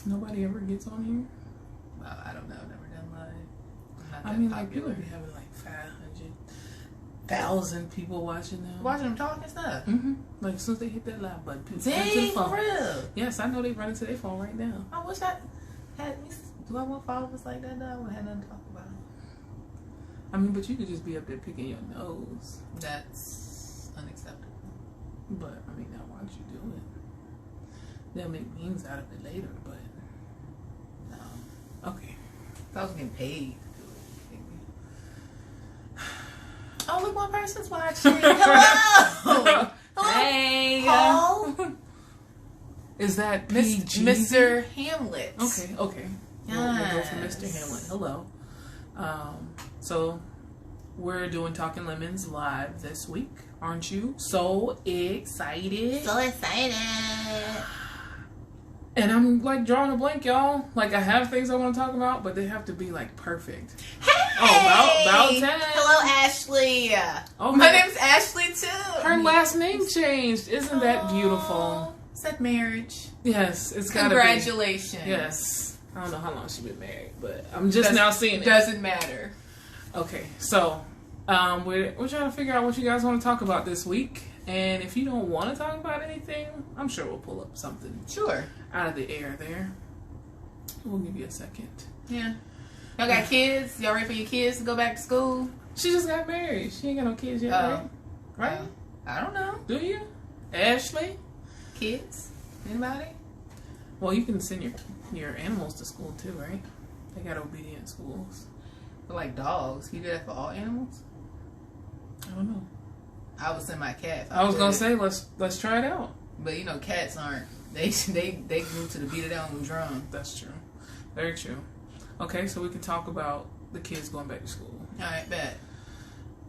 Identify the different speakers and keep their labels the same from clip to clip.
Speaker 1: Nobody ever gets on here?
Speaker 2: Well, I don't know. I've never done live.
Speaker 1: I mean, like, people be having like 500,000 people watching them.
Speaker 2: Watching them talk and stuff.
Speaker 1: Mm-hmm. Like, as soon as they hit that live button, people run to the
Speaker 2: Dang,
Speaker 1: phone.
Speaker 2: for real?
Speaker 1: Yes, I know they run into their phone right now.
Speaker 2: I wish I had. Do I want followers like that? No, I would have nothing to talk about.
Speaker 1: I mean, but you could just be up there picking your nose.
Speaker 2: That's unacceptable.
Speaker 1: But, I mean, now why don't you do it? They'll make memes out of it later, but
Speaker 2: No.
Speaker 1: okay.
Speaker 2: If I was getting paid to do it. Oh, look, one person's watching. Hello. Hello.
Speaker 1: Hey.
Speaker 2: Paul.
Speaker 1: Is that PG?
Speaker 2: Mr. Hamlet?
Speaker 1: Okay. We'll go for Mr. Hamlet. Hello. So we're doing Talking Lemons live this week, aren't you? So excited.
Speaker 2: So excited.
Speaker 1: And I'm like drawing a blank, y'all. Like I have things I want to talk about, but they have to be like perfect.
Speaker 2: Hey!
Speaker 1: Oh, about time.
Speaker 2: Hello, Ashley.
Speaker 1: Oh,
Speaker 2: my name's Ashley too.
Speaker 1: Her last name changed. Isn't that beautiful?
Speaker 2: Is that marriage?
Speaker 1: Yes, it's gotta
Speaker 2: Congratulations.
Speaker 1: be. Yes. I don't know how long she's been married, but I'm just now seeing it.
Speaker 2: Doesn't matter.
Speaker 1: Okay, so we're trying to figure out what you guys want to talk about this week. And if you don't want to talk about anything, I'm sure we'll pull up something out of the air there. We'll give you a second.
Speaker 2: Yeah. Y'all got kids? Y'all ready for your kids to go back to school?
Speaker 1: She just got married. She ain't got no kids yet, right?
Speaker 2: I don't know.
Speaker 1: Do you? Ashley?
Speaker 2: Kids? Anybody?
Speaker 1: Well, you can send your animals to school too, right? They got obedient schools.
Speaker 2: But like dogs. Can you do that for all animals?
Speaker 1: I don't know.
Speaker 2: I would send my cat.
Speaker 1: I was gonna say let's try it out.
Speaker 2: But you know, cats aren't. They grew to the beat of their own drum.
Speaker 1: That's true. Very true. Okay, so we can talk about the kids going back to school.
Speaker 2: All right, bet.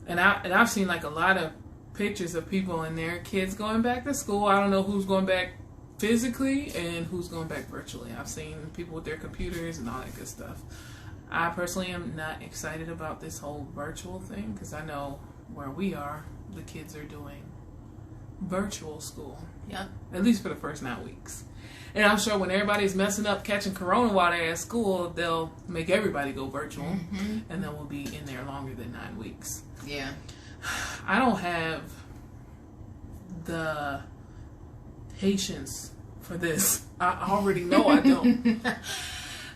Speaker 1: And I've seen like a lot of pictures of people and their kids going back to school. I don't know who's going back physically and who's going back virtually. I've seen people with their computers and all that good stuff. I personally am not excited about this whole virtual thing because I know where we are, the kids are doing virtual school.
Speaker 2: Yeah.
Speaker 1: At least for the first 9 weeks. And I'm sure when everybody's messing up catching corona while they're at school, they'll make everybody go virtual. Mm-hmm. And then we'll be in there longer than 9 weeks.
Speaker 2: Yeah.
Speaker 1: I don't have the patience for this. I already know I don't.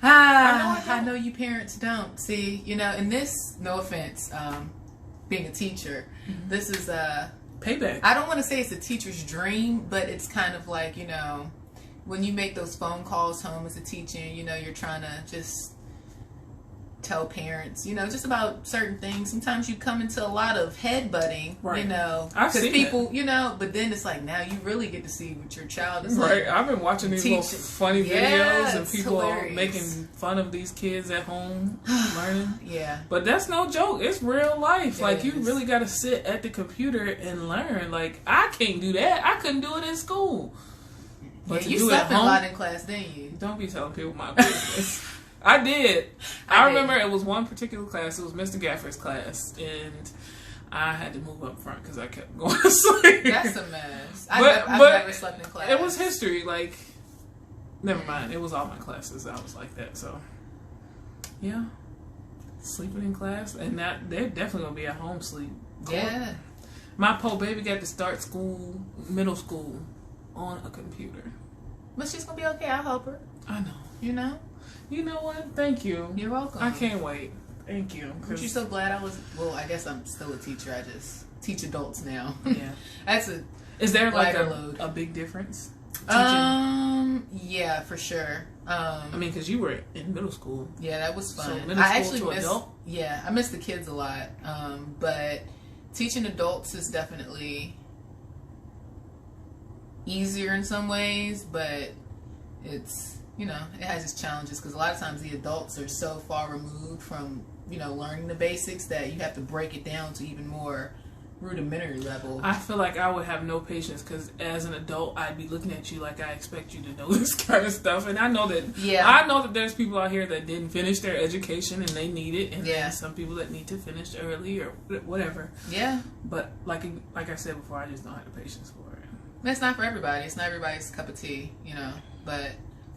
Speaker 2: I know you parents don't. See, you know, and this, no offense, being a teacher, this is
Speaker 1: payback.
Speaker 2: I don't want to say it's a teacher's dream, but it's kind of like, you know, when you make those phone calls home as a teacher, you know, you're trying to just tell parents, you know, just about certain things. Sometimes you come into a lot of headbutting, you know, because people, you know, but then it's like now you really get to see what your child is like.
Speaker 1: Right. I've been watching these little funny videos and people making fun of these kids at home learning.
Speaker 2: Yeah.
Speaker 1: But that's no joke. It's real life. You really got to sit at the computer and learn. Like, I can't do that. I couldn't do it in school. But
Speaker 2: you slept a lot in class, didn't you?
Speaker 1: Don't be telling people my business. I did. I remember it was one particular class. It was Mr. Gaffer's class, and I had to move up front because I kept going to sleep.
Speaker 2: That's a mess. I've never slept in class.
Speaker 1: It was history. Like, never mind. It was all my classes. I was like that. So, yeah, sleeping in class, and they're definitely gonna be at home sleep.
Speaker 2: Yeah.
Speaker 1: My poor baby got to start school, middle school, on a computer.
Speaker 2: But she's gonna be okay. I'll help her.
Speaker 1: I know.
Speaker 2: You know.
Speaker 1: You know what? Thank you.
Speaker 2: You're welcome.
Speaker 1: I can't wait. Thank you.
Speaker 2: Aren't you so glad I was? Well, I guess I'm still a teacher. I just teach adults now.
Speaker 1: Yeah.
Speaker 2: That's a.
Speaker 1: Is there like
Speaker 2: load.
Speaker 1: a big difference?
Speaker 2: Yeah, for sure.
Speaker 1: I mean, because you were in middle school.
Speaker 2: Yeah, that was fun.
Speaker 1: So middle school to adult?
Speaker 2: Yeah, I miss the kids a lot. But teaching adults is definitely easier in some ways, but it's, you know, it has its challenges because a lot of times the adults are so far removed from, you know, learning the basics that you have to break it down to even more rudimentary level.
Speaker 1: I feel like I would have no patience because as an adult I'd be looking at you like I expect you to know this kind of stuff, and I know that there's people out here that didn't finish their education and they need it, and there's some people that need to finish early or whatever.
Speaker 2: Yeah.
Speaker 1: But like I said before, I just don't have the patience for it.
Speaker 2: It's not for everybody. It's not everybody's cup of tea, you know. But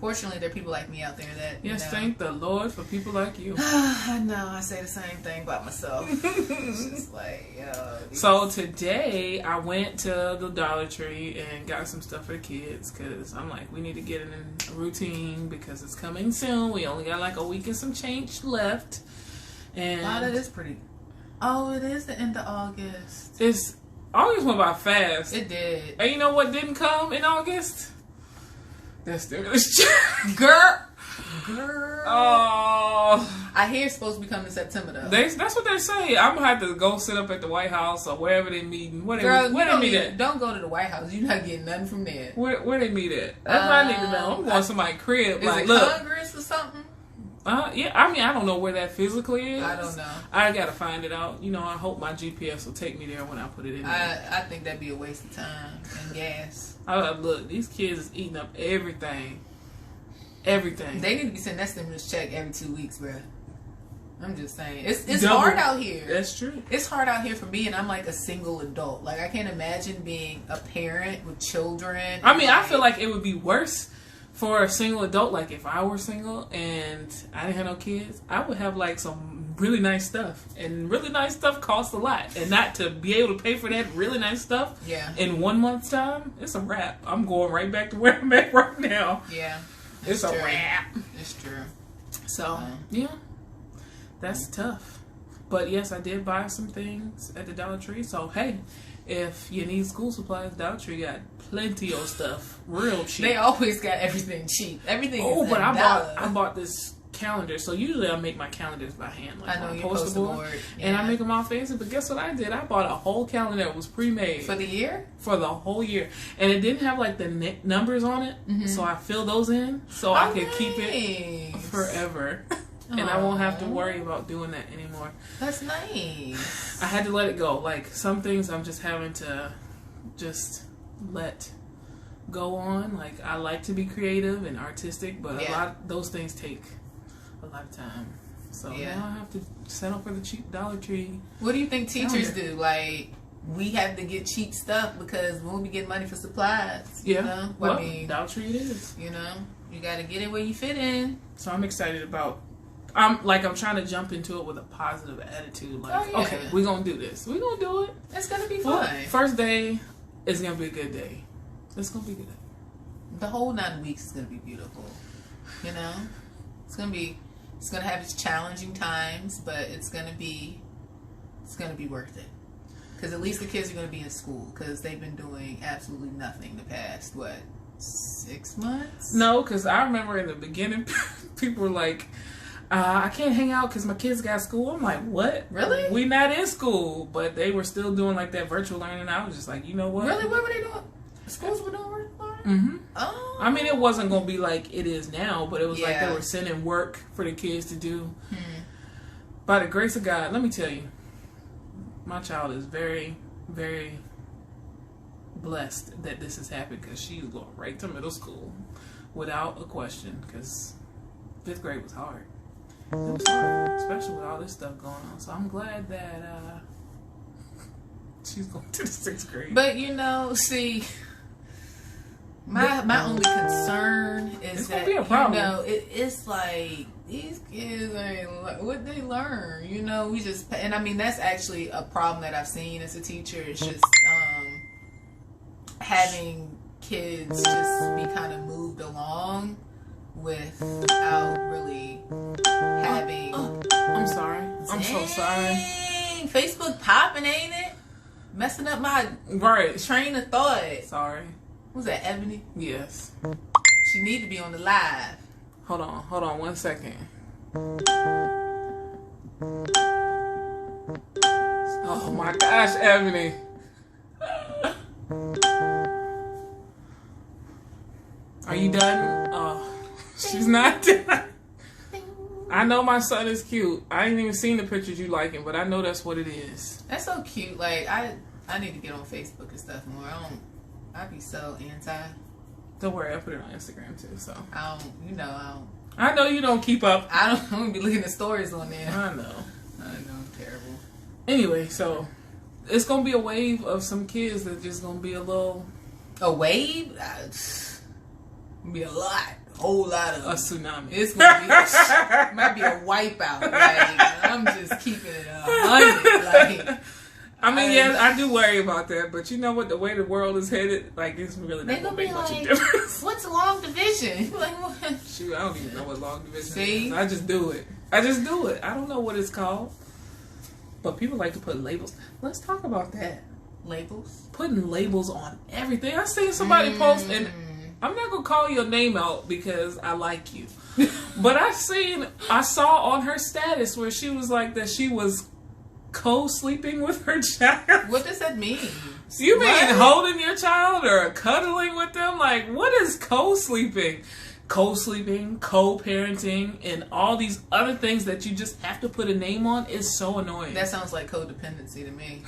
Speaker 2: Fortunately, there are people like me out there that,
Speaker 1: Yes, thank the Lord for people like you.
Speaker 2: I know, I say the same thing about myself. It's just like, yo.
Speaker 1: So today, I went to the Dollar Tree and got some stuff for the kids, because I'm like, we need to get in a routine, because it's coming soon. We only got like a week and some change left. And
Speaker 2: wow, that is pretty. Oh, it is the end of August.
Speaker 1: August went by fast.
Speaker 2: It did.
Speaker 1: And you know what didn't come in August? That stimulus check.
Speaker 2: Girl.
Speaker 1: Oh.
Speaker 2: I hear it's supposed to be coming in September, though.
Speaker 1: That's what they say. I'm going to have to go sit up at the White House or wherever they meeting. Where they meet at?
Speaker 2: Don't go to the White House. You're not getting nothing from there.
Speaker 1: Where they meet at? That's what I need to know. I'm going to somebody's crib.
Speaker 2: Is
Speaker 1: like,
Speaker 2: it
Speaker 1: look.
Speaker 2: Congress or something?
Speaker 1: Yeah, I mean, I don't know where that physically is.
Speaker 2: I don't know.
Speaker 1: I got to find it out. You know, I hope my GPS will take me there when I put it in there.
Speaker 2: I think that'd be a waste of time and gas.
Speaker 1: Look, these kids is eating up everything. Everything.
Speaker 2: They need to be sending that stimulus check every 2 weeks, bro. I'm just saying. It's hard out here.
Speaker 1: That's true.
Speaker 2: It's hard out here for me, and I'm like a single adult. Like, I can't imagine being a parent with children.
Speaker 1: I mean, I feel like it would be worse for a single adult. Like, if I were single and I didn't have no kids, I would have like some really nice stuff, and really nice stuff costs a lot, and not to be able to pay for that really nice stuff in 1 month's time, it's a wrap. I'm going right back to where I'm at right now.
Speaker 2: Yeah,
Speaker 1: it's a wrap.
Speaker 2: It's true.
Speaker 1: So yeah, that's tough. But yes, I did buy some things at the Dollar Tree. So hey, if you need school supplies, Dollar Tree got plenty of stuff, real cheap.
Speaker 2: They always got everything cheap. Everything.
Speaker 1: Oh,
Speaker 2: is
Speaker 1: but
Speaker 2: $1.
Speaker 1: I bought this calendar. So usually I make my calendars by hand, like
Speaker 2: I know
Speaker 1: on
Speaker 2: you
Speaker 1: poster board, and I make them all fancy. But guess what I did? I bought a whole calendar that was pre-made
Speaker 2: for the year,
Speaker 1: for the whole year, and it didn't have like the numbers on it. So I filled those in so I could keep it forever. And I won't have to worry about doing that anymore.
Speaker 2: That's nice.
Speaker 1: I had to let it go. Like, some things I'm just having to just let go on. Like, I like to be creative and artistic, but those things take a lot of time. So now I have to settle for the cheap Dollar Tree.
Speaker 2: What do you think teachers do? Like, we have to get cheap stuff because we won't be getting money for supplies.
Speaker 1: Yeah.
Speaker 2: You know?
Speaker 1: Well, I mean, Dollar Tree it is.
Speaker 2: You know? You got to get it where you fit in.
Speaker 1: So I'm excited about... I'm trying to jump into it with a positive attitude. Like, okay, we're going to do this. We're going to do it.
Speaker 2: It's going to be fun.
Speaker 1: First day is going to be a good day. It's going to be good.
Speaker 2: The whole 9 weeks is going to be beautiful. You know? It's going to have its challenging times, but it's going to be worth it. Because at least the kids are going to be in school, because they've been doing absolutely nothing the past, 6 months?
Speaker 1: No, because I remember in the beginning, people were like, I can't hang out because my kids got school. I'm like, what?
Speaker 2: Really?
Speaker 1: We not in school, but they were still doing like that virtual learning. I was just like, you know what?
Speaker 2: Really? What were they doing? Schools were doing virtual learning?
Speaker 1: Mm-hmm.
Speaker 2: Oh.
Speaker 1: I mean, it wasn't going to be like it is now, but it was like they were sending work for the kids to do. By the grace of God, let me tell you, my child is very, very blessed that this has happened, because she's going right to middle school without a question, because 5th grade was hard. It was hard, especially with all this stuff going on. So I'm glad that she's going to the 6th grade.
Speaker 2: But you know, see, my only concern is that
Speaker 1: be a problem.
Speaker 2: You know, it's like these kids ain't what they learn. You know, we just, and I mean that's actually a problem that I've seen as a teacher. It's just having kids just be kind of moved along without really having.
Speaker 1: I'm sorry. I'm so sorry.
Speaker 2: Facebook popping, ain't it? Messing up my train of thought.
Speaker 1: Sorry.
Speaker 2: Who's that, Ebony?
Speaker 1: Yes.
Speaker 2: She need to be on the live.
Speaker 1: Hold on 1 second. Oh my gosh, Ebony. Are you done? Oh, she's not done. I know my son is cute. I ain't even seen the pictures you liking, but I know that's what it is.
Speaker 2: That's so cute. Like, I need to get on Facebook and stuff more. I'd be so anti.
Speaker 1: Don't worry, I put it on Instagram too. So
Speaker 2: I
Speaker 1: know you don't keep up.
Speaker 2: I don't be looking at stories on there.
Speaker 1: I know.
Speaker 2: I'm terrible.
Speaker 1: Anyway, so it's gonna be a wave of some kids that just gonna be a little.
Speaker 2: A wave? Be a lot. Whole lot of
Speaker 1: a tsunami.
Speaker 2: It's gonna be might be a wipeout. Like, I'm just keeping it 100. Like,
Speaker 1: I mean, yeah, I do worry about that, but you know what? The way the world is headed, like, it's really not gonna make much of a difference.
Speaker 2: What's long division? Like, what?
Speaker 1: Shoot, I don't even know what long division
Speaker 2: See?
Speaker 1: is. I just do it. I don't know what it's called, but people like to put labels. Let's talk about that.
Speaker 2: Labels?
Speaker 1: Putting labels on everything. I seen somebody post, and I'm not gonna call your name out because I like you, but I saw on her status where she was like that she was co-sleeping with her child.
Speaker 2: What does that mean?
Speaker 1: You mean holding your child or cuddling with them? Like, what is co-sleeping? Co-sleeping, co-parenting, and all these other things that you just have to put a name on is so annoying.
Speaker 2: That sounds like codependency to me.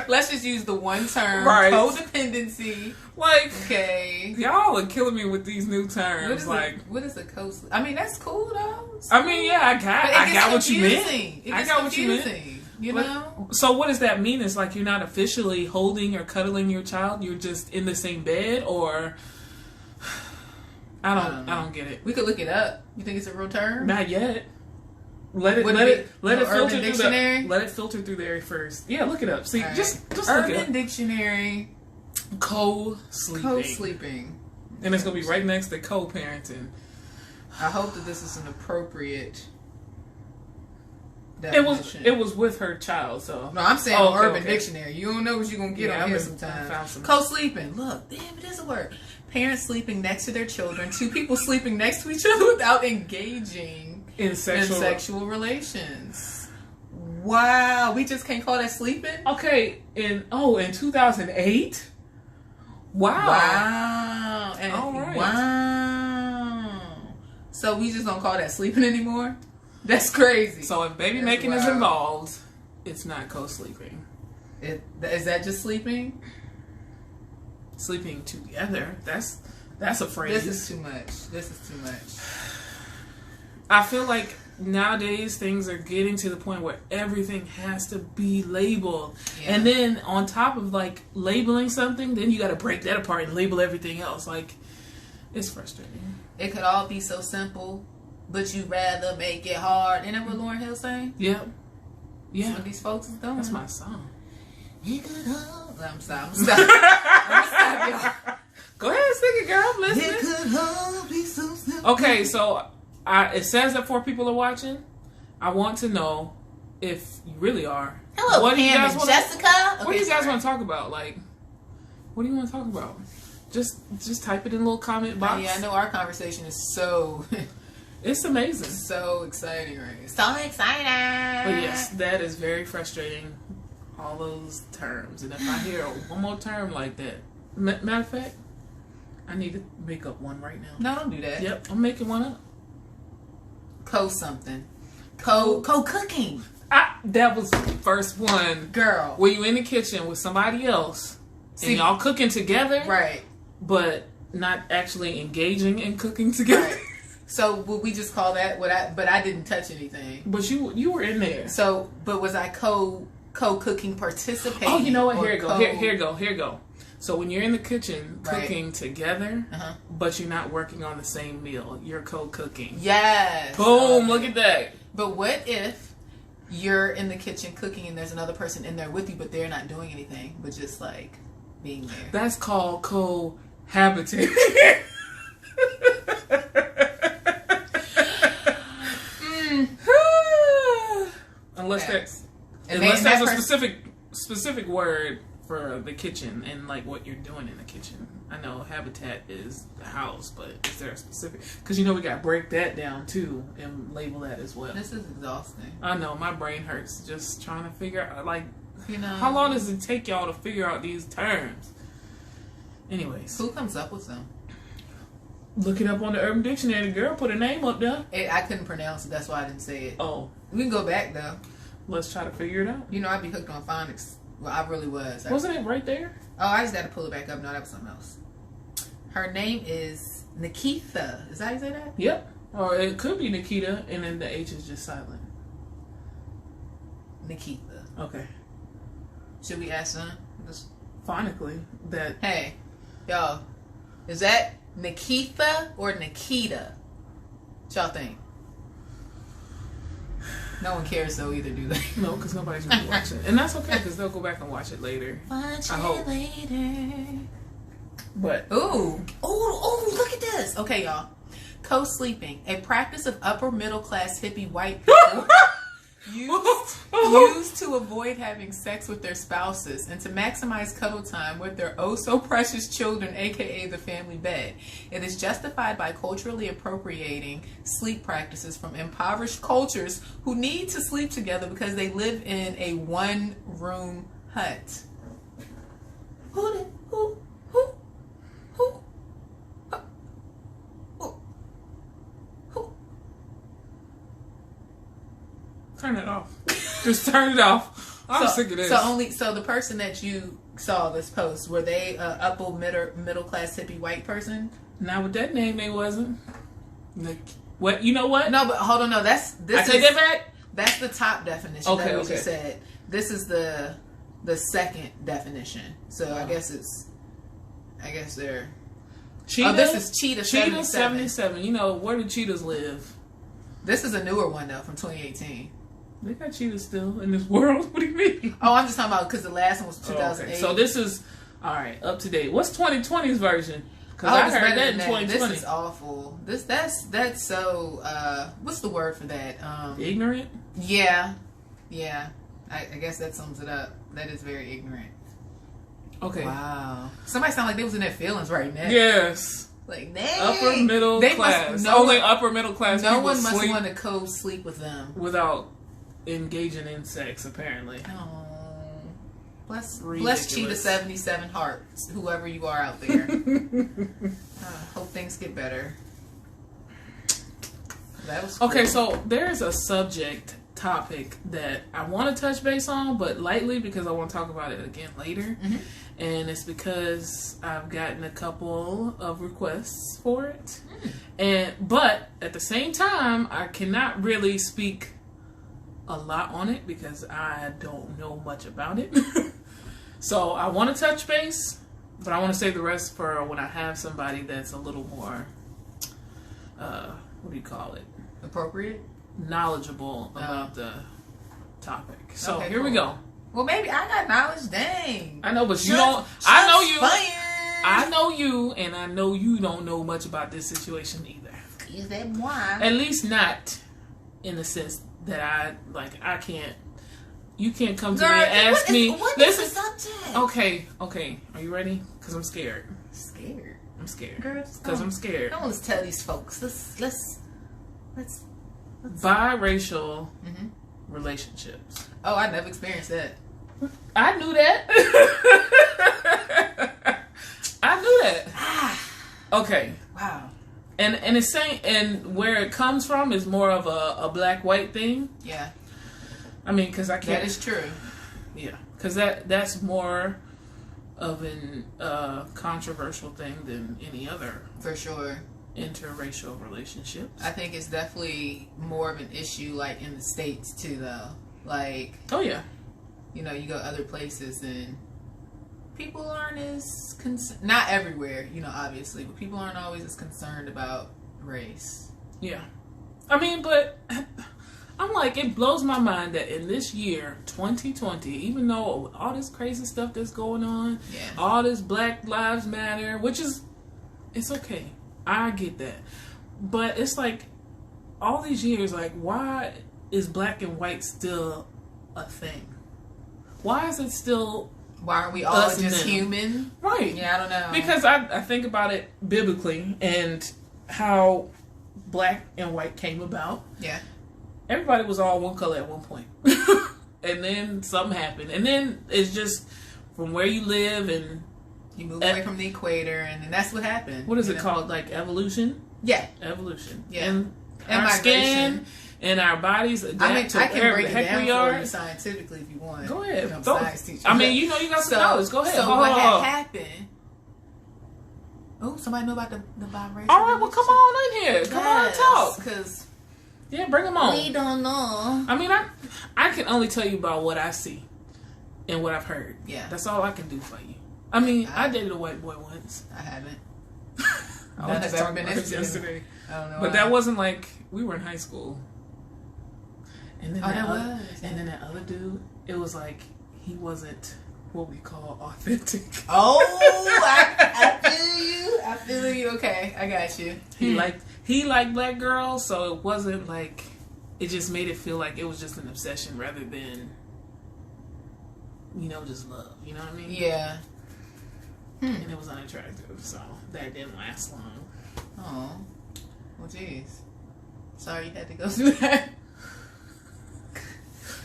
Speaker 2: Let's just use the one term, right? Codependency.
Speaker 1: Like,
Speaker 2: okay,
Speaker 1: y'all are killing me with these new terms.
Speaker 2: What is a co-sleep? I mean, that's cool though.
Speaker 1: I mean, yeah, I got what you meant.
Speaker 2: I got what you meant. You know.
Speaker 1: So what does that mean? It's like you're not officially holding or cuddling your child. You're just in the same bed, or I don't get it.
Speaker 2: We could look it up. You think it's a real term?
Speaker 1: Not yet. Let it filter through there first. Yeah, look it up. See, just look it up.
Speaker 2: Urban Dictionary. Co-sleeping.
Speaker 1: And it's gonna be right next to co-parenting.
Speaker 2: I hope that this is an appropriate definition.
Speaker 1: It was with her child, so.
Speaker 2: No, I'm saying Urban Dictionary. You don't know what you're gonna get on here sometimes. Co-sleeping. Look, damn, it is a word. Parents sleeping next to their children. Two people sleeping next to each other without engaging in sexual relations. Wow, we just can't call that sleeping?
Speaker 1: Okay, in 2008? Wow.
Speaker 2: And,
Speaker 1: all right.
Speaker 2: Wow. So we just don't call that sleeping anymore? That's crazy.
Speaker 1: So if baby making is involved, it's not co-sleeping.
Speaker 2: Is that just sleeping?
Speaker 1: Sleeping together. That's a phrase.
Speaker 2: This is too much.
Speaker 1: I feel like nowadays things are getting to the point where everything has to be labeled. Yeah. And then on top of like labeling something, then you got to break that apart and label everything else. Like, it's frustrating.
Speaker 2: It could all be so simple, but you rather make it hard. Isn't that what Lauryn Hill saying?
Speaker 1: Yeah. Yeah.
Speaker 2: That's what these folks is doing.
Speaker 1: That's my song.
Speaker 2: I'm stop, y'all.
Speaker 1: Go ahead, sing it, girl. I'm listening. It could all be so simple. Okay, so it says that 4 people are watching. I want to know if you really are.
Speaker 2: Hello, what Pam and Jessica.
Speaker 1: What do you guys want to talk about? Like, what do you want to talk about? Just type it in a little comment box.
Speaker 2: Yeah, I know our conversation is so.
Speaker 1: It's amazing.
Speaker 2: So exciting, right? So exciting.
Speaker 1: But yes, that is very frustrating. All those terms, and if I hear one more term like that, matter of fact, I need to make up one right now.
Speaker 2: No, don't do that.
Speaker 1: Yep, I'm making one up.
Speaker 2: Co-something. Co-cooking.
Speaker 1: That was the first one.
Speaker 2: Girl.
Speaker 1: Were you in the kitchen with somebody else, and y'all cooking together?
Speaker 2: Right.
Speaker 1: But not actually engaging in cooking together. Right.
Speaker 2: So would we just call that but I didn't touch anything.
Speaker 1: But you were in there.
Speaker 2: So, but was I co-cooking participating?
Speaker 1: Oh, you know what? Here you go. So when you're in the kitchen cooking together, but you're not working on the same meal, you're co-cooking.
Speaker 2: Yes.
Speaker 1: Boom! Look at that.
Speaker 2: But what if you're in the kitchen cooking and there's another person in there with you, but they're not doing anything, but just like being there?
Speaker 1: That's called cohabitating. Unless there's a specific word for the kitchen and like what you're doing in the kitchen. I know habitat is the house, but is there a specific? Because we got to break that down too and label that as well.
Speaker 2: This is exhausting.
Speaker 1: I know, my brain hurts just trying to figure out how long does it take y'all to figure out these terms? Anyways,
Speaker 2: who comes up with them?
Speaker 1: Look it up on the Urban Dictionary. The girl put her name up there.
Speaker 2: I couldn't pronounce it. That's why I didn't say it.
Speaker 1: Oh,
Speaker 2: we can go back though.
Speaker 1: Let's try to figure it out.
Speaker 2: I'd be hooked on phonics. Well, I really was.
Speaker 1: Wasn't it right there?
Speaker 2: Oh, I just got to pull it back up. No, that was something else. Her name is Nikita. Is that how you say that?
Speaker 1: Yep. Or it could be Nikita, and then the H is just silent.
Speaker 2: Nikita.
Speaker 1: Okay.
Speaker 2: Should we ask them?
Speaker 1: Phonically, that.
Speaker 2: Hey, y'all. Is that Nikitha or Nikita? What y'all think? No one cares though either, do they?
Speaker 1: No, because nobody's really watching. And that's okay, because they'll go back and watch it later.
Speaker 2: Watch
Speaker 1: I
Speaker 2: it
Speaker 1: hope.
Speaker 2: later.
Speaker 1: But
Speaker 2: Ooh, look at this. Okay, y'all. Co-sleeping, a practice of upper middle class hippie white people used to avoid having sex with their spouses and to maximize cuddle time with their oh so precious children, aka the family bed. It is justified by culturally appropriating sleep practices from impoverished cultures who need to sleep together because they live in a one-room hut. Who?
Speaker 1: turn it off. Just turn it off. I'm sick of this.
Speaker 2: So the person that you saw this post, were they a upper middle class hippie white person?
Speaker 1: Not with that name, they wasn't. What? You know what?
Speaker 2: No, but hold on. No, I
Speaker 1: take that back.
Speaker 2: That's the top definition.
Speaker 1: Okay,
Speaker 2: that we
Speaker 1: okay.
Speaker 2: just said. This is the second definition. So I guess they're.
Speaker 1: Cheetah?
Speaker 2: Oh, this is Cheetah
Speaker 1: 77. You know, where do cheetahs live?
Speaker 2: This is a newer one though, from 2018.
Speaker 1: They got cheetahs still in this world. What do you mean?
Speaker 2: Oh, I'm just talking about because the last one was 2008.
Speaker 1: Okay. So this is all right, up to date. What's 2020's version? Because
Speaker 2: I
Speaker 1: I heard that in 2020.
Speaker 2: This is awful. That's so. What's the word for that?
Speaker 1: Ignorant.
Speaker 2: Yeah. I guess that sums it up. That is very ignorant.
Speaker 1: Okay.
Speaker 2: Wow. Somebody sound like they was in their feelings right now.
Speaker 1: Yes.
Speaker 2: Like, dang.
Speaker 1: Upper middle class. Upper middle class.
Speaker 2: No one must want to co-sleep with them
Speaker 1: without engaging in sex. Apparently.
Speaker 2: Oh. Bless Cheetah 77 hearts, whoever you are out there. Hope things get better. That was cool.
Speaker 1: Okay, so there's a topic that I want to touch base on, but lightly because I want to talk about it again later.
Speaker 2: Mm-hmm.
Speaker 1: And it's because I've gotten a couple of requests for it. But at the same time, I cannot really speak a lot on it because I don't know much about it. So I want to touch base, but I want to save the rest for when I have somebody that's a little more, what do you call it?
Speaker 2: Appropriate?
Speaker 1: Knowledgeable about the topic. So
Speaker 2: okay,
Speaker 1: here we go.
Speaker 2: Well, maybe I got knowledge. Dang.
Speaker 1: I know, but you don't. I know you.
Speaker 2: Fired.
Speaker 1: I know you, and I know you don't know much about this situation either.
Speaker 2: Is that why?
Speaker 1: At least not in the sense that I can't. You can't come to me and ask me.
Speaker 2: What is the subject?
Speaker 1: Okay. Are you ready? Because I'm scared.
Speaker 2: Scared.
Speaker 1: I'm scared.
Speaker 2: Because
Speaker 1: I'm scared.
Speaker 2: I want to tell these folks. Let's
Speaker 1: biracial relationships.
Speaker 2: Oh, I never experienced that.
Speaker 1: I knew that. I knew that. Okay.
Speaker 2: Wow.
Speaker 1: And it's saying, and where it comes from is more of a black white thing.
Speaker 2: Yeah.
Speaker 1: I mean, because I can't.
Speaker 2: That is true.
Speaker 1: Yeah, because that's more of an controversial thing than any other.
Speaker 2: For sure.
Speaker 1: Interracial relationships.
Speaker 2: I think it's definitely more of an issue, like in the States too, though. Like.
Speaker 1: Oh yeah.
Speaker 2: You know, you go other places and people aren't as not everywhere, you know, obviously, but people aren't always as concerned about race.
Speaker 1: Yeah. I mean, but I'm like, it blows my mind that in this year, 2020, even though all this crazy stuff that's going on, all this Black Lives Matter, which is, it's okay. I get that. But it's like, all these years, like, why is black and white still a thing? Why is it still...
Speaker 2: Why aren't we all just human?
Speaker 1: Right.
Speaker 2: Yeah, I don't know.
Speaker 1: Because I think about it biblically and how black and white came about.
Speaker 2: Yeah.
Speaker 1: Everybody was all one color at one point. And then something happened. And then it's just from where you live and...
Speaker 2: You move away from the equator and then that's what happened.
Speaker 1: What is it called? Like evolution?
Speaker 2: Yeah.
Speaker 1: Evolution.
Speaker 2: Yeah.
Speaker 1: And
Speaker 2: our
Speaker 1: migration. Skin and our bodies adapt to
Speaker 2: I can break it down
Speaker 1: we are.
Speaker 2: for you scientifically if you want.
Speaker 1: Go ahead.
Speaker 2: I'm a science teacher.
Speaker 1: I mean, you know you got some knowledge. Go ahead.
Speaker 2: So what had happened... Oh, somebody know about the biracial?
Speaker 1: All right, well, come on in here. Come on and talk.
Speaker 2: Because...
Speaker 1: Yeah, bring them on.
Speaker 2: We don't know.
Speaker 1: I mean, I can only tell you about what I see and what I've heard.
Speaker 2: Yeah.
Speaker 1: That's all I can do for you. I mean, I dated a white boy once.
Speaker 2: I haven't.
Speaker 1: I
Speaker 2: None
Speaker 1: was just
Speaker 2: have ever
Speaker 1: talking
Speaker 2: been
Speaker 1: about this
Speaker 2: interested.
Speaker 1: yesterday.
Speaker 2: I don't know.
Speaker 1: But that wasn't like we were in high school. And then
Speaker 2: and
Speaker 1: then that other dude, it was like he wasn't what we call authentic.
Speaker 2: Oh, I feel you. Okay, I got you.
Speaker 1: He liked black girls, so it wasn't like it just made it feel like it was just an obsession rather than just love. You know what I mean?
Speaker 2: Yeah.
Speaker 1: And it was unattractive, so that didn't last long.
Speaker 2: Oh, well, jeez. Sorry you had to go through that.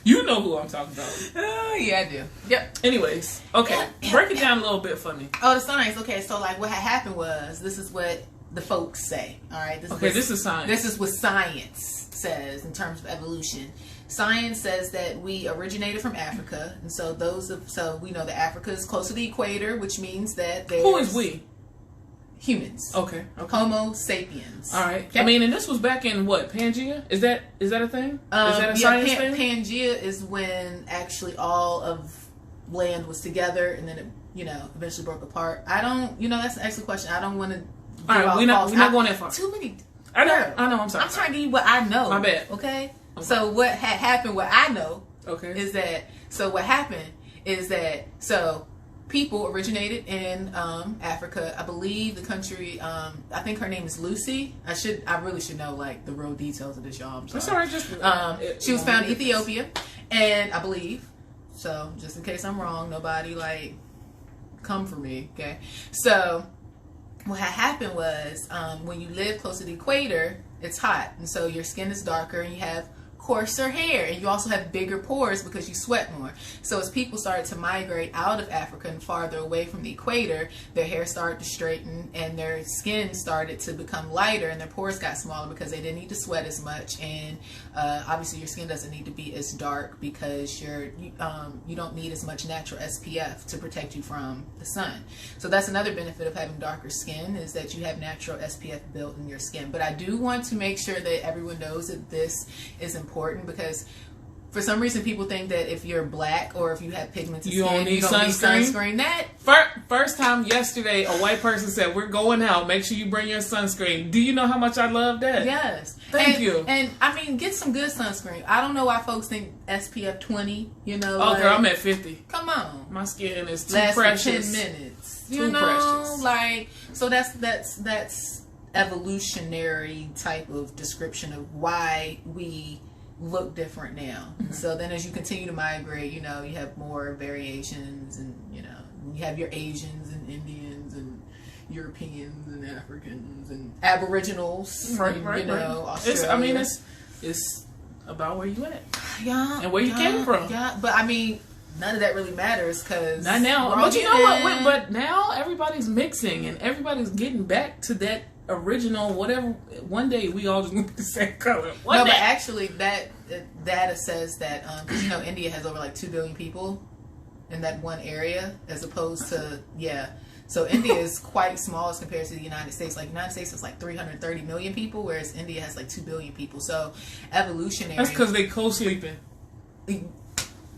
Speaker 1: You know who I'm talking about.
Speaker 2: Yeah, I do. Yep.
Speaker 1: Anyways, okay, break it down a little bit for me.
Speaker 2: Oh, the science. Okay, so like what had happened was, this is what the folks say. All right.
Speaker 1: This is science.
Speaker 2: This is what science says in terms of evolution. Science says that we originated from Africa, and so we know that Africa is close to the equator, which means that there's
Speaker 1: who is we?
Speaker 2: Humans.
Speaker 1: Okay.
Speaker 2: Homo sapiens.
Speaker 1: All right.
Speaker 2: Okay.
Speaker 1: I mean, and this was back in what, Pangea? Is that a thing? Is that a science thing?
Speaker 2: Pangea is when actually all of land was together, and then it, eventually broke apart. I don't, that's an excellent question. I don't want to.
Speaker 1: All right, we're not going that far.
Speaker 2: Too many.
Speaker 1: I know. I'm sorry.
Speaker 2: I'm trying to give you what I know.
Speaker 1: My bad.
Speaker 2: Okay. So what had happened? What I know.
Speaker 1: Okay.
Speaker 2: Is that so? What happened is that people originated in Africa. I believe the country. I think her name is Lucy. I really should know like the real details of this, y'all. I'm sorry.
Speaker 1: That's all right. Just
Speaker 2: she was found in Ethiopia, and I believe. So just in case I'm wrong, nobody like come for me. Okay. So what had happened was when you live close to the equator, it's hot, and so your skin is darker, and you have coarser hair, and you also have bigger pores because you sweat more. So as people started to migrate out of Africa and farther away from the equator, their hair started to straighten and their skin started to become lighter, and their pores got smaller because they didn't need to sweat as much. And obviously your skin doesn't need to be as dark because you don't need as much natural SPF to protect you from the sun. So that's another benefit of having darker skin, is that you have natural SPF built in your skin. But I do want to make sure that everyone knows that this is important, because for some reason people think that if you're black or if you have pigmented
Speaker 1: you
Speaker 2: skin,
Speaker 1: don't need sunscreen.
Speaker 2: That
Speaker 1: first time yesterday, a white person said, "We're going out. Make sure you bring your sunscreen." Do you know how much I love that?
Speaker 2: Yes.
Speaker 1: Thank you.
Speaker 2: And I mean, get some good sunscreen. I don't know why folks think SPF 20.
Speaker 1: Oh, girl, I'm at 50.
Speaker 2: Come on.
Speaker 1: My skin is too
Speaker 2: Lasts
Speaker 1: precious.
Speaker 2: For 10 minutes.
Speaker 1: Too precious.
Speaker 2: Like, so that's evolutionary type of description of why we look different now. Mm-hmm. So then as you continue to migrate, you have more variations, and you have your Asians and Indians and Europeans and Africans and Aboriginals,
Speaker 1: right.
Speaker 2: Australia.
Speaker 1: It's about where you at,
Speaker 2: yeah,
Speaker 1: and where you came from.
Speaker 2: Yeah, but I mean, none of that really matters because
Speaker 1: not now. But you know what? But now everybody's mixing and everybody's getting back to that original whatever. One day we all just gonna be the same color.
Speaker 2: But actually that data says that because India has over like 2 billion people in that one area, as opposed to so India is quite small as compared to the United States. Like United States is like 330 million people, whereas India has like 2 billion people. So evolutionary.
Speaker 1: That's because they co-sleeping.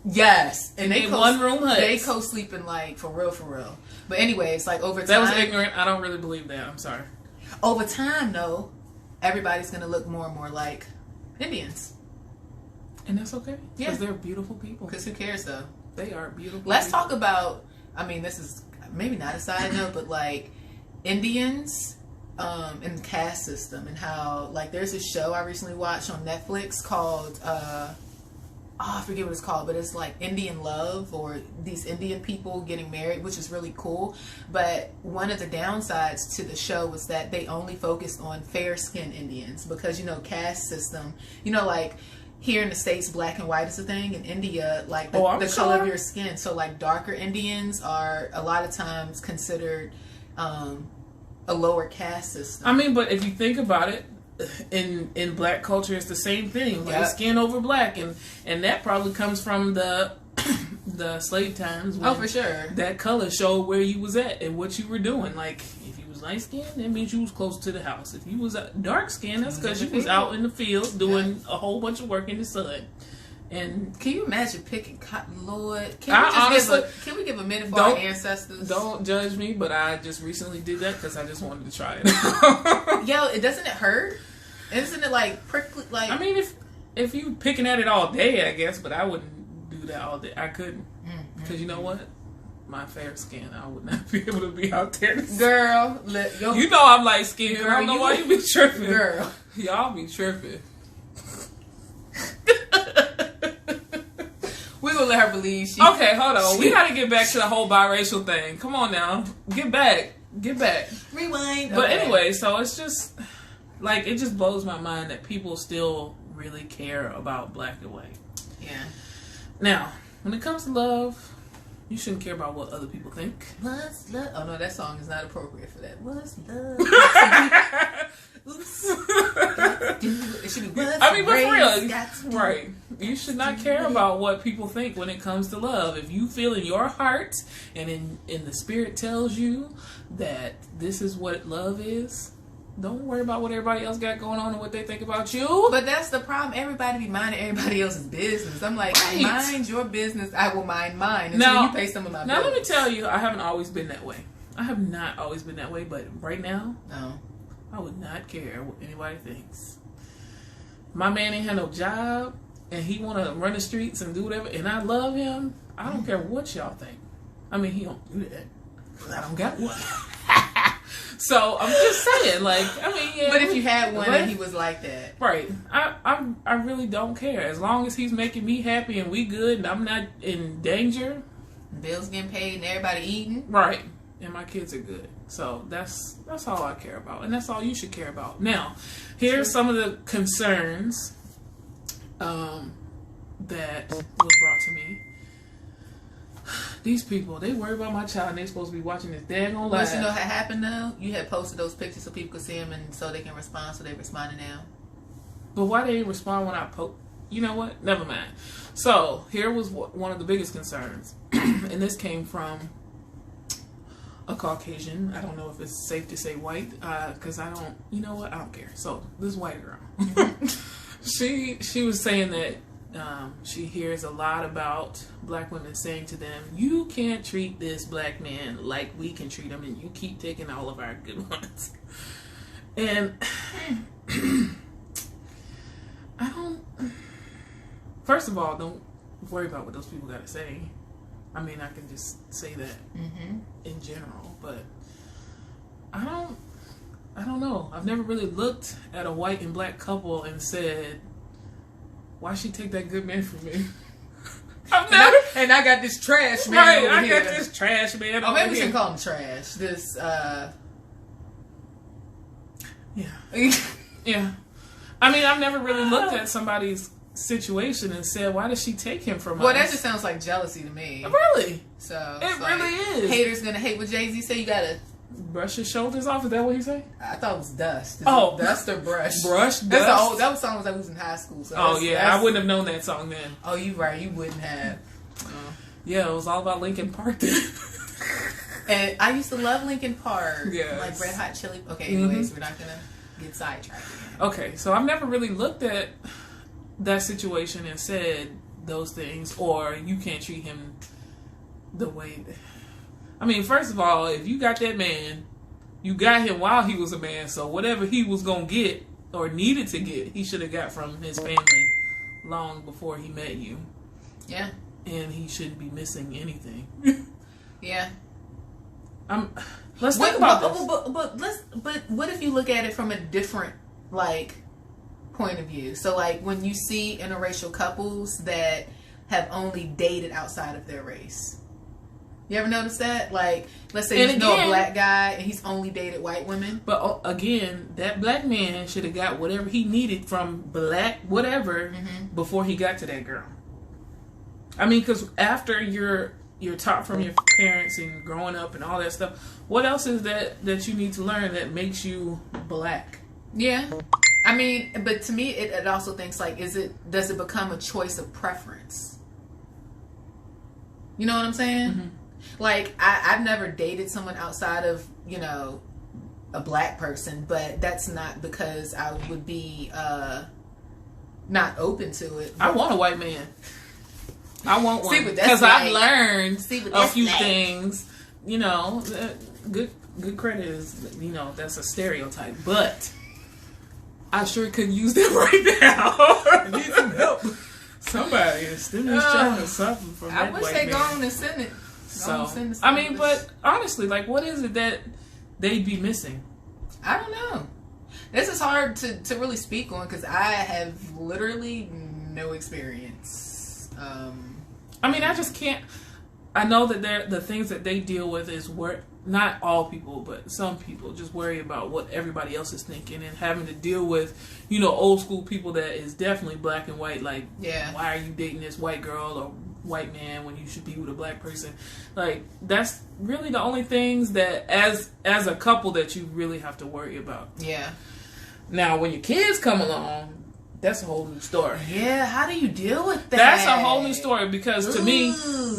Speaker 2: Yes, and they
Speaker 1: one room huts.
Speaker 2: They co-sleeping like for real. But anyways, like over time.
Speaker 1: That was ignorant. I don't really believe that. I'm sorry.
Speaker 2: Over time, though, everybody's gonna look more and more like Indians,
Speaker 1: and that's okay. Because they're beautiful people.
Speaker 2: Because who cares, though?
Speaker 1: They are beautiful.
Speaker 2: Let's talk about. I mean, this is maybe not a side note, but like Indians and the caste system, and how like there's a show I recently watched on Netflix called I forget what it's called, but it's like Indian Love, or these Indian people getting married, which is really cool. But one of the downsides to the show was that they only focused on fair-skinned Indians, because caste system, like here in the States, black and white is a thing. In India, like the color of your skin, so like darker Indians are a lot of times considered a lower caste system.
Speaker 1: I mean, but if you think about it, in black culture, it's the same thing. White skin over black, and that probably comes from the slave times.
Speaker 2: Oh, for sure.
Speaker 1: That color showed where you was at and what you were doing. Like if you was light skinned, that means you was close to the house. If you was dark skinned, that's because you was out in the field doing a whole bunch of work in the sun. And
Speaker 2: can you imagine picking cotton, Lord? Can we give a minute for our ancestors?
Speaker 1: Don't judge me, but I just recently did that because I just wanted to try it.
Speaker 2: Yo, doesn't it hurt? Isn't it like prickly? Like,
Speaker 1: I mean, if you picking at it all day, I guess, but I wouldn't do that all day. I couldn't, because you know what? My fair skin, I would not be able to be out there.
Speaker 2: Girl,
Speaker 1: you know I'm light skinned. I don't know why you be tripping.
Speaker 2: Girl,
Speaker 1: y'all be tripping.
Speaker 2: We're gonna let her believe she.
Speaker 1: Okay, hold on. We gotta get back to the whole biracial thing. Come on now. Get back.
Speaker 2: Rewind.
Speaker 1: But anyway, so it's just like, it just blows my mind that people still really care about black and white.
Speaker 2: Yeah. Now,
Speaker 1: when it comes to love, you shouldn't care about what other people think.
Speaker 2: What's love? Oh no, that song is not appropriate for that. What's love? Oops. It should be what's
Speaker 1: I mean, but for real, right? You should not care about what people think when it comes to love. If you feel in your heart and in the spirit tells you that this is what love is, don't worry about what everybody else got going on and what they think about you.
Speaker 2: But that's the problem. Everybody be minding everybody else's business. I'm like, mind your business. I will mind mine until you pay some of my bills.
Speaker 1: Now, let me tell you, I haven't always been that way. I have not always been that way, but right now,
Speaker 2: no.
Speaker 1: I would not care what anybody thinks. My man ain't had no job, and he want to run the streets and do whatever, and I love him. I don't care what y'all think. I mean, he don't do that, but I don't got one. So I'm just saying, like, I mean, yeah.
Speaker 2: But if you had one and he was like that,
Speaker 1: right? I really don't care as long as he's making me happy and we good and I'm not in danger.
Speaker 2: Bills getting paid and everybody eating,
Speaker 1: right? And my kids are good. So that's all I care about, and that's all you should care about. Now, here's some of the concerns that was brought to me. These people, they worry about my child and they're supposed to be watching this daggone live.
Speaker 2: But you know what happened though? You had posted those pictures so people could see them and so they can respond, so they responded now.
Speaker 1: But why they didn't respond when I post? You know what? Never mind. So, here was one of the biggest concerns. And this came from a Caucasian. I don't know if it's safe to say white, because I don't, you know what? I don't care. So, this white girl. She was saying that she hears a lot about black women saying to them, you can't treat this black man like we can treat him, and you keep taking all of our good ones. And I don't, first of all, don't worry about what those people got to say. I mean, I can just say that in general, but I don't know. I've never really looked at a white and black couple and said, why she take that good man from me? I've never.
Speaker 2: And I got this trash man.
Speaker 1: Right,
Speaker 2: I
Speaker 1: got this trash man.
Speaker 2: Oh, maybe we should call him trash. This,
Speaker 1: yeah. Yeah. I mean, I've never really looked at somebody's situation and said, why does she take him from us?
Speaker 2: Well, that just sounds like jealousy to me.
Speaker 1: Really?
Speaker 2: So
Speaker 1: it really is.
Speaker 2: Haters gonna hate what Jay-Z say. You gotta
Speaker 1: brush your shoulders off. Is that what he say?
Speaker 2: I thought it was dust. Dust or brush?
Speaker 1: Brush,
Speaker 2: that's
Speaker 1: dust.
Speaker 2: That was song I was in high school. So
Speaker 1: I wouldn't have known that song then.
Speaker 2: Oh, you right. You wouldn't have.
Speaker 1: Yeah, it was all about Linkin Park then.
Speaker 2: And I used to love Linkin Park.
Speaker 1: Yeah.
Speaker 2: Like Red Hot Chili. Okay, anyways, we're not gonna get sidetracked again.
Speaker 1: Okay, so I've never really looked at that situation and said those things, or you can't treat him the way that, I mean, first of all, if you got that man, you got him while he was a man, so whatever he was gonna get or needed to get, he should have got from his family long before he met you.
Speaker 2: Yeah.
Speaker 1: And he shouldn't be missing anything.
Speaker 2: Yeah.
Speaker 1: Let's think about this.
Speaker 2: But what if you look at it from a different point of view? So when you see interracial couples that have only dated outside of their race. You ever notice that? Let's say you know a black guy and he's only dated white women. But
Speaker 1: again, that black man should have got whatever he needed from black whatever before he got to that girl. I mean, because after you're taught from your parents and growing up and all that stuff, what else is that you need to learn that makes you black?
Speaker 2: Yeah. I mean, but to me, it also thinks does it become a choice of preference? You know what I'm saying? I've never dated someone outside of, a black person, but that's not because I would be not open to it.
Speaker 1: I want a white man. I want one.
Speaker 2: See what that's
Speaker 1: because
Speaker 2: like.
Speaker 1: I've learned
Speaker 2: See what
Speaker 1: a
Speaker 2: that's
Speaker 1: few
Speaker 2: like.
Speaker 1: things. You know, good credit is, you know, that's a stereotype, but I sure could use that right now. I need some help. Somebody in stimulus check or something from that
Speaker 2: I wish
Speaker 1: white
Speaker 2: they
Speaker 1: man.
Speaker 2: go on and send it.
Speaker 1: So, I mean, but honestly, like, what is it that they'd be missing?
Speaker 2: I don't know. This is hard to really speak on because I have literally no experience.
Speaker 1: I mean, I just can't. I know that the things that they deal with is where not all people, but some people just worry about what everybody else is thinking and having to deal with, you know, old school people that is definitely black and white. Like,
Speaker 2: yeah,
Speaker 1: why are you dating this white girl or white man when you should be with a black person? Like, that's really the only things that as a couple that you really have to worry about.
Speaker 2: Yeah.
Speaker 1: Now, when your kids come along, that's a whole new story.
Speaker 2: Yeah, how do you deal with that?
Speaker 1: That's a whole new story because to me,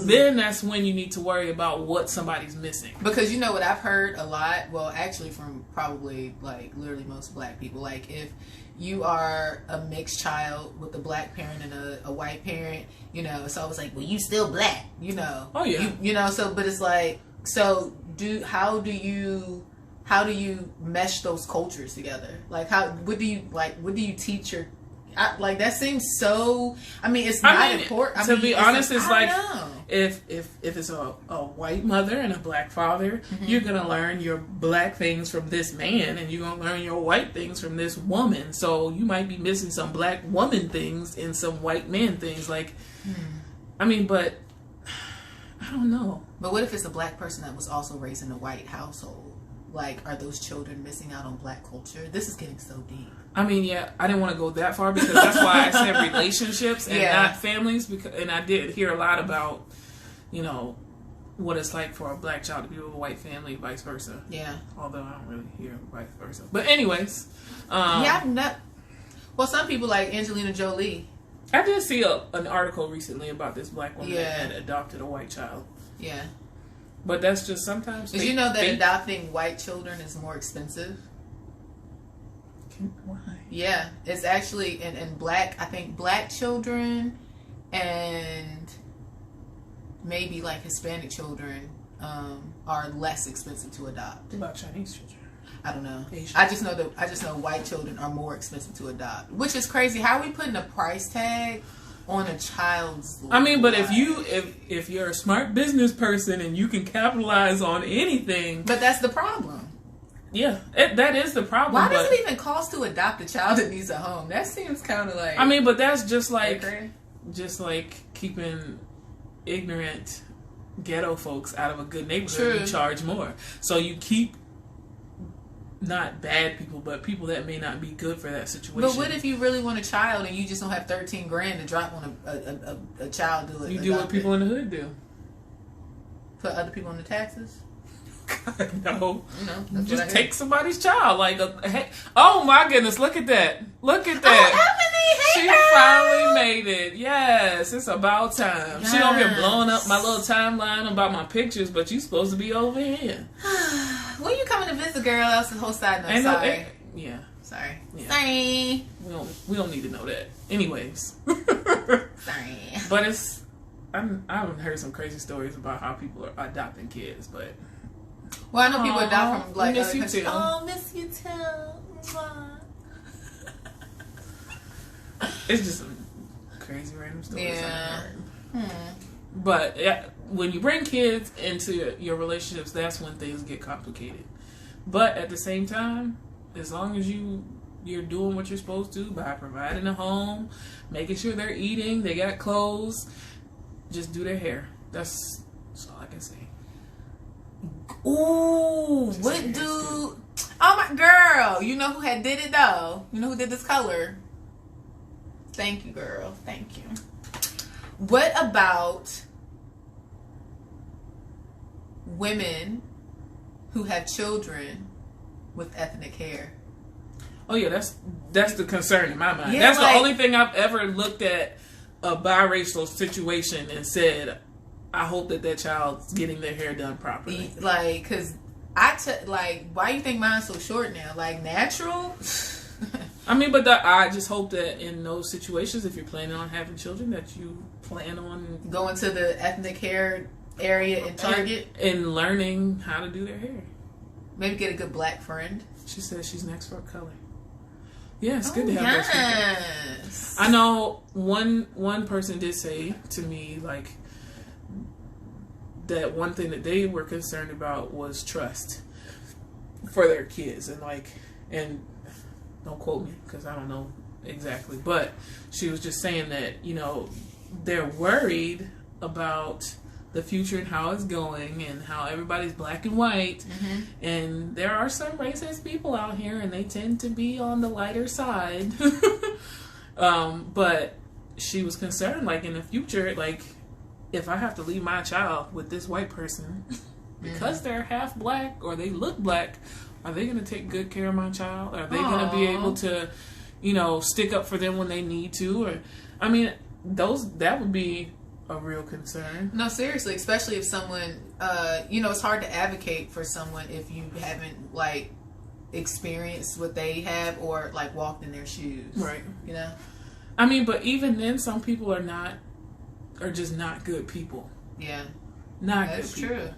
Speaker 1: then that's when you need to worry about what somebody's missing.
Speaker 2: Because you know what I've heard a lot, well, actually from probably like literally most black people, like if you are a mixed child with a black parent and a white parent, you know, it's always like, well, you still black, you know.
Speaker 1: Oh yeah.
Speaker 2: You know, so but it's like, so how do you mesh those cultures together? Like what do you teach your like that seems so. I mean, it's not important.
Speaker 1: To be honest, it's like
Speaker 2: know.
Speaker 1: if it's a white mother and a black father, you're gonna learn your black things from this man, and you're gonna learn your white things from this woman. So you might be missing some black woman things and some white man things. Like, I mean, but I don't know.
Speaker 2: But what if it's a black person that was also raised in a white household? Like, are those children missing out on black culture? This is getting so deep.
Speaker 1: I mean, yeah, I didn't want to go that far because that's why I said relationships and not families. Because, and I did hear a lot about, you know, what it's like for a black child to be with a white family, vice versa.
Speaker 2: Yeah.
Speaker 1: Although I don't really hear vice versa. But anyways.
Speaker 2: Yeah, I'm not. Well, some people like Angelina Jolie.
Speaker 1: I did see an article recently about this black woman that had adopted a white child.
Speaker 2: Yeah.
Speaker 1: But that's just sometimes.
Speaker 2: Did you know that adopting white children is more expensive?
Speaker 1: Why?
Speaker 2: Yeah, it's actually in black. I think black children and maybe like Hispanic children are less expensive to adopt.
Speaker 1: What about Chinese children?
Speaker 2: I don't know.
Speaker 1: Asian.
Speaker 2: I just know white children are more expensive to adopt, which is crazy. How are we putting a price tag on a child's life?
Speaker 1: I mean, but if you're a smart business person and you can capitalize on anything,
Speaker 2: but that's the problem.
Speaker 1: Yeah, that is the problem.
Speaker 2: Why does it even cost to adopt a child that needs a home? That seems kind of like.
Speaker 1: I mean, but that's just like keeping ignorant ghetto folks out of a good neighborhood. True. You charge more, so you keep not bad people, but people that may not be good for that situation.
Speaker 2: But what if you really want a child and you just don't have $13,000 to drop on a child?
Speaker 1: You do what people in the hood do.
Speaker 2: Put other people on the taxes.
Speaker 1: God, no.
Speaker 2: No,
Speaker 1: just take somebody's child. Like, hey, oh my goodness, look at that. Look at that. She finally made it. Yes, it's about time. Yes. She over here blowing up my little timeline about my pictures, but you supposed to be over here.
Speaker 2: When you coming to visit, girl? That's the whole side note. Sorry.
Speaker 1: Yeah.
Speaker 2: Sorry.
Speaker 1: Yeah.
Speaker 2: Sorry.
Speaker 1: We don't need to know that. Anyways.
Speaker 2: Sorry.
Speaker 1: But I've heard some crazy stories about how people are adopting kids, but.
Speaker 2: Well, I know people adopt from like
Speaker 1: miss you too.
Speaker 2: Oh, miss you too.
Speaker 1: It's just some crazy random stories.
Speaker 2: Yeah.
Speaker 1: But when you bring kids into your relationships, that's when things get complicated. But at the same time, as long as you're doing what you're supposed to by providing a home, making sure they're eating, they got clothes, just do their hair. That's all I can say.
Speaker 2: Ooh, what dude? Oh my girl! You know who had did it though? You know who did this color? Thank you, girl. Thank you. What about women who have children with ethnic hair?
Speaker 1: Oh yeah, that's the concern in my mind.
Speaker 2: Yeah,
Speaker 1: that's the only thing I've ever looked at a biracial situation and said, I hope that child's getting their hair done properly.
Speaker 2: Like, cause why you think mine's so short now? Like natural?
Speaker 1: I mean, but I just hope that in those situations, if you're planning on having children, that you plan on
Speaker 2: going to the ethnic hair area in Target
Speaker 1: and learning how to do their hair.
Speaker 2: Maybe get a good black friend.
Speaker 1: She says she's next for color. Yeah, it's good to have those people. I know one person did say to me, like, that one thing that they were concerned about was trust for their kids, and don't quote me because I don't know exactly, but she was just saying that, you know, they're worried about the future and how it's going and how everybody's black and white, and there are some racist people out here and they tend to be on the lighter side. But she was concerned, like, in the future, like, if I have to leave my child with this white person because they're half black or they look black, are they going to take good care of my child? Are they going to be able to, you know, stick up for them when they need to? Or, I mean, that would be a real concern.
Speaker 2: No, seriously, especially if someone, you know, it's hard to advocate for someone if you haven't, like, experienced what they have or, like, walked in their shoes. Right. You know?
Speaker 1: I mean, but even then, some people are just not good people.
Speaker 2: Yeah.
Speaker 1: That's true.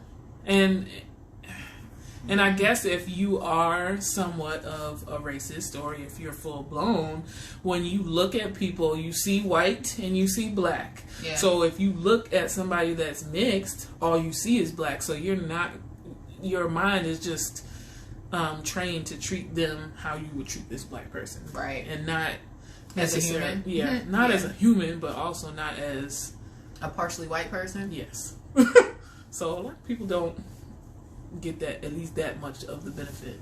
Speaker 1: And I guess if you are somewhat of a racist or if you're full blown, when you look at people, you see white and you see black. Yeah. So if you look at somebody that's mixed, all you see is black. So your mind is just trained to treat them how you would treat this black person.
Speaker 2: Right.
Speaker 1: And not
Speaker 2: as a human.
Speaker 1: Yeah. Not as a human, but also not as
Speaker 2: a partially white person.
Speaker 1: Yes. So a lot of people don't get that, at least that much of the benefit.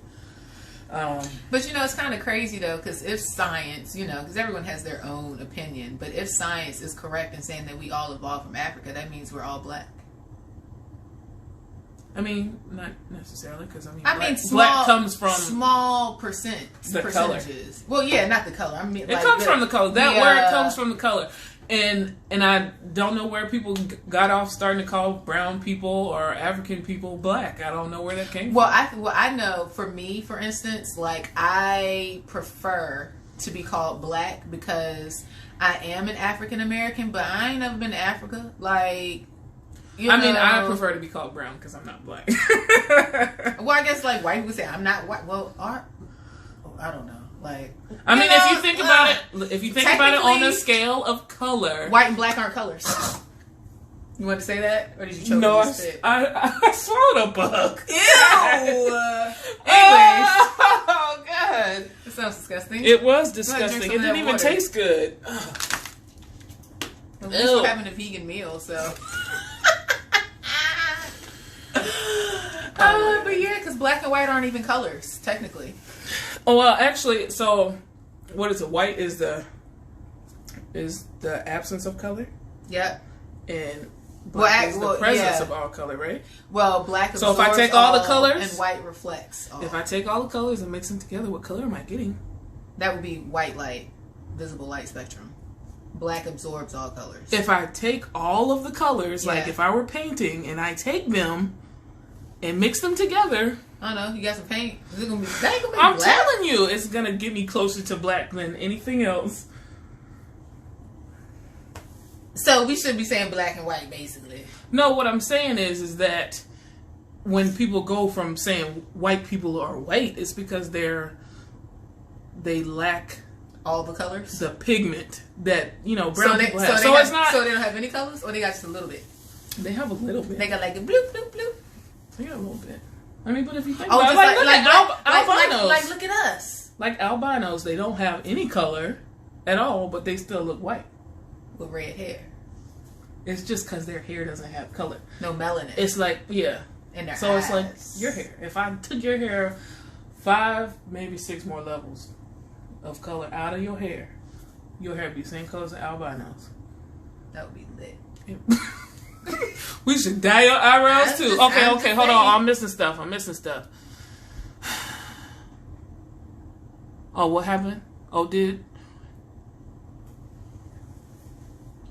Speaker 2: But you know, it's kind of crazy though, because if science, you know, because everyone has their own opinion, but if science is correct in saying that we all evolved from Africa, that means we're all black.
Speaker 1: I mean, not necessarily, because
Speaker 2: black
Speaker 1: comes from
Speaker 2: small
Speaker 1: percentages.
Speaker 2: Color. Well, yeah, not the color. I mean,
Speaker 1: it comes from the color. That word comes from the color. And I don't know where people got off starting to call brown people or African people black. I don't know where that came from.
Speaker 2: I know for me, for instance, like, I prefer to be called black because I am an African American, but I ain't never been to Africa. Like, you know,
Speaker 1: I prefer to be called brown because I'm not black.
Speaker 2: Well, I guess, like, white people say I'm not white. Well, I don't know. Like,
Speaker 1: if you think about it on a scale of color,
Speaker 2: white and black aren't colors. You want to say that, or did you choke?
Speaker 1: No, I swallowed a bug.
Speaker 2: Ew. Anyways, oh god, that sounds disgusting.
Speaker 1: It was disgusting. It didn't even taste good.
Speaker 2: At least we're having a vegan meal, so. But yeah, because black and white aren't even colors, technically.
Speaker 1: Oh, well, actually, so what is it? White is the absence of color.
Speaker 2: Yep.
Speaker 1: And black is the presence of all color, right?
Speaker 2: Well, black absorbs
Speaker 1: so if I take all the colors
Speaker 2: and white reflects all.
Speaker 1: If I take all the colors and mix them together, what color am I getting?
Speaker 2: That would be white light, visible light spectrum. Black absorbs all colors.
Speaker 1: If I take all of the colors, like if I were painting and I take them and mix them together.
Speaker 2: I don't know. You got some paint? Is it gonna be
Speaker 1: I'm black? Telling you, it's gonna get me closer to black than anything else.
Speaker 2: So we should be saying black and white, basically.
Speaker 1: No, what I'm saying is that when people go from saying white people are white, it's because they lack
Speaker 2: all the colors,
Speaker 1: the pigment that, you know, brown people have. So it's not.
Speaker 2: So they don't have any colors, or they got just a little bit.
Speaker 1: They have a little bit.
Speaker 2: They got like a bloop bloop bloop.
Speaker 1: They got a little bit. I mean, but if you think about it, albinos.
Speaker 2: Like, look at us.
Speaker 1: Like albinos, they don't have any color at all, but they still look white.
Speaker 2: With red hair.
Speaker 1: It's just because their hair doesn't have color.
Speaker 2: No melanin.
Speaker 1: It's like, yeah.
Speaker 2: In their
Speaker 1: so
Speaker 2: eyes.
Speaker 1: It's like your hair. If I took your hair 5, maybe 6 more levels of color out of your hair would be the same color as albinos.
Speaker 2: That would be lit.
Speaker 1: We should dye your eyebrows too. Okay, hold on. I'm missing stuff. Oh, what happened? Oh, did?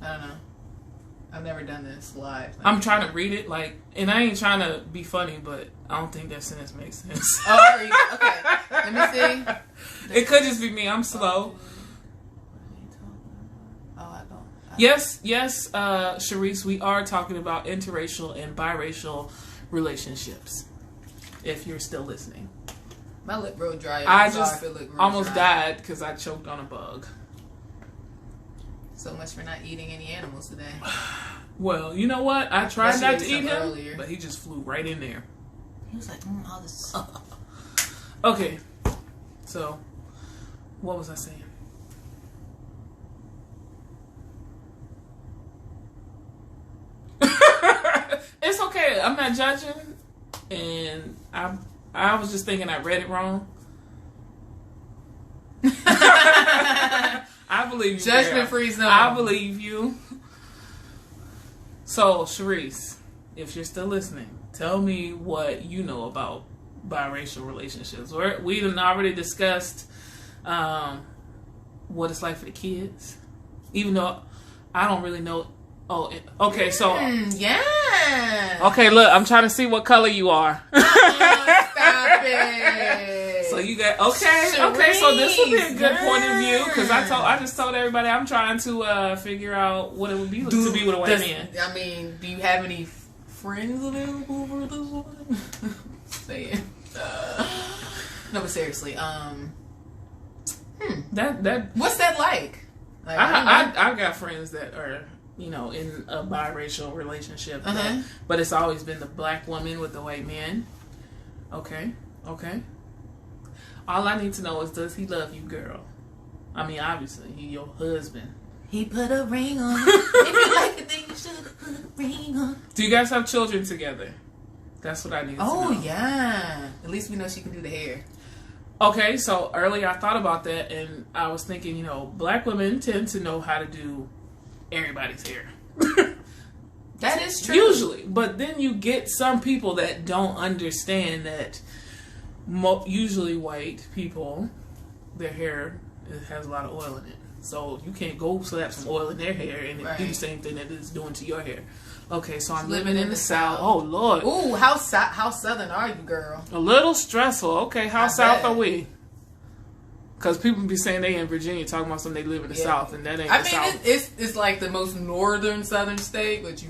Speaker 2: I don't know. I've never done this live.
Speaker 1: I'm trying to read it, and I ain't trying to be funny, but I don't think that sentence makes sense.
Speaker 2: Oh, okay. Let me see.
Speaker 1: It could just be me. I'm slow. Yes, Sharice, we are talking about interracial and biracial relationships. If you're still listening.
Speaker 2: My lip real dry.
Speaker 1: I just almost died because I choked on a bug.
Speaker 2: So much for not eating any animals today.
Speaker 1: Well, you know what? I tried not to eat him,
Speaker 2: earlier.
Speaker 1: but he just flew right in there.
Speaker 2: He was like, all this.
Speaker 1: Okay, so what was I saying? It's okay. I'm not judging, and I was just thinking I read it wrong. I believe you.
Speaker 2: Judgment free zone.
Speaker 1: I believe you. So, Sharice, if you're still listening, tell me what you know about biracial relationships. We done already discussed what it's like for the kids, even though I don't really know. Oh, okay. So,
Speaker 2: yeah.
Speaker 1: Okay, look, I'm trying to see what color you are.
Speaker 2: Stop it.
Speaker 1: So you got okay. So this would be a good point of view because I just told everybody I'm trying to figure out what it would be to be with a white man.
Speaker 2: I mean, do you have any friends available for this one? Say it. No, but seriously,
Speaker 1: that
Speaker 2: what's that like?
Speaker 1: I've got friends that are in a biracial relationship, but it's always been the black woman with the white man. Okay. All I need to know is, does he love you, girl? I mean, obviously, he your husband.
Speaker 2: He put a ring on it. If you like it, then you should put a ring on.
Speaker 1: Do you guys have children together? That's what I need to know.
Speaker 2: Oh, yeah. At least we know she can do the hair.
Speaker 1: Okay, so earlier I thought about that, and I was thinking, black women tend to know how to do everybody's hair.
Speaker 2: That is true.
Speaker 1: Usually. But then you get some people that don't understand that usually white people, their hair has a lot of oil in it. So you can't go slap some oil in their hair and do the same thing that it's doing to your hair. Okay, so I'm living in the South. Oh, Lord.
Speaker 2: Ooh, how Southern are you, girl?
Speaker 1: A little stressful. Okay, how South are we? Because people be saying they in Virginia talking about something they live in the South, and that ain't the South.
Speaker 2: It's like the most northern Southern state, but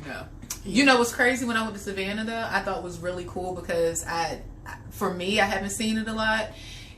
Speaker 2: You know what's crazy? When I went to Savannah, though, I thought was really cool because for me, I haven't seen it a lot.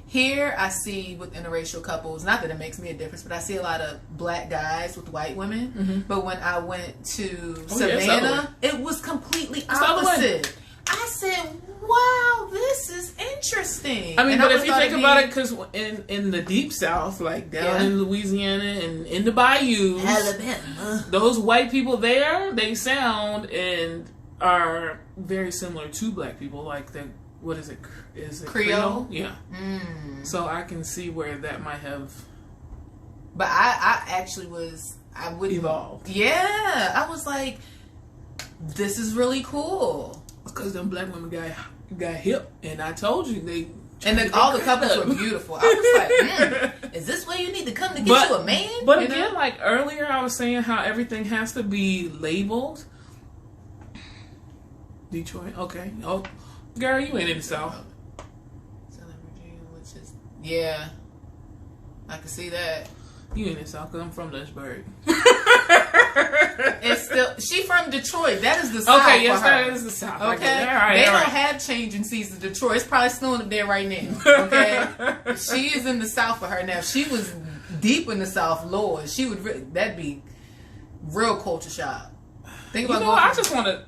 Speaker 2: Here, I see with interracial couples, not that it makes me a difference, but I see a lot of black guys with white women. Mm-hmm. But when I went to Savannah, it was completely opposite. I said, wow, this is interesting.
Speaker 1: I mean, but if you think about it, because in the deep South, like down in Louisiana and in the bayous,
Speaker 2: Alabama,
Speaker 1: those white people there, they sound and are very similar to black people. Like what is it? Is it Creole? Yeah. Mm. So I can see where that might have.
Speaker 2: But I would
Speaker 1: evolve.
Speaker 2: Yeah, I was like, this is really cool.
Speaker 1: Because them black women got hip, and I told you
Speaker 2: all the couples were beautiful. I was like, is this where you need to come to get you a man?
Speaker 1: But again, like earlier, I was saying how everything has to be labeled. Detroit, okay. Oh, girl, you ain't in the South.
Speaker 2: Southern Virginia, which is I can see that.
Speaker 1: You ain't in the South because I'm from Lynchburg.
Speaker 2: It's still she from Detroit. That is the South.
Speaker 1: Okay, yes, that is the South.
Speaker 2: Okay, they don't have changing seasons in Detroit. It's probably snowing up there right now. Okay, she is in the South for her now. If she was deep in the South, Lord, she would. That'd be real culture shock. Think about.
Speaker 1: I just want to.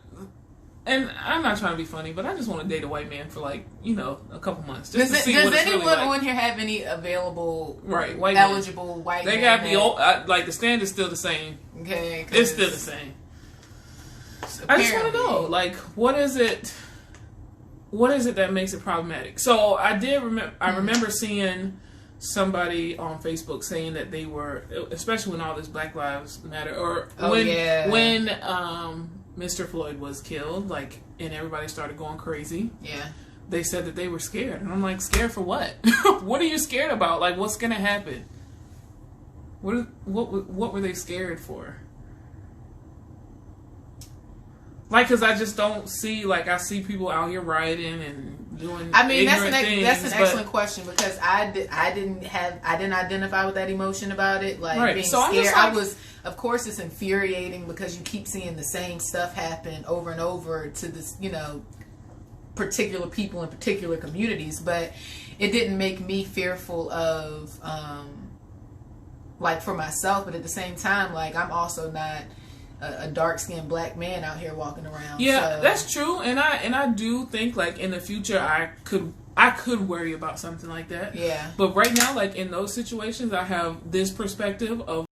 Speaker 1: And I'm not trying to be funny, but I just want to date a white man for a couple months. Just to see what it's really like.
Speaker 2: Does anyone on here have any available,
Speaker 1: white
Speaker 2: eligible men? White? They got to be old.
Speaker 1: The standard's still the same.
Speaker 2: Okay,
Speaker 1: it's still the same. I just want to know, what is it? What is it that makes it problematic? So I remember seeing somebody on Facebook saying that they were, especially when all this Black Lives Matter, or when Mr. Floyd was killed, and everybody started going crazy. Yeah. They said that they were scared. And I'm like, scared for what? What are you scared about? What's going to happen? What were they scared for? Like, because I just don't see, like, I see people out here rioting and doing.
Speaker 2: I mean, that's
Speaker 1: things,
Speaker 2: an excellent question, because I didn't identify with that emotion about it, like
Speaker 1: right.
Speaker 2: being
Speaker 1: so
Speaker 2: scared.
Speaker 1: Like,
Speaker 2: I was, of course, it's infuriating because you keep seeing the same stuff happen over and over to this, you know, particular people in particular communities, but it didn't make me fearful of, like, for myself. But at the same time, like, I'm also not a dark-skinned black man out here walking around.
Speaker 1: Yeah,
Speaker 2: so.
Speaker 1: That's true, and I do think, like, in the future I could worry about something like that.
Speaker 2: Yeah.
Speaker 1: But right now, like, in those situations, I have this perspective of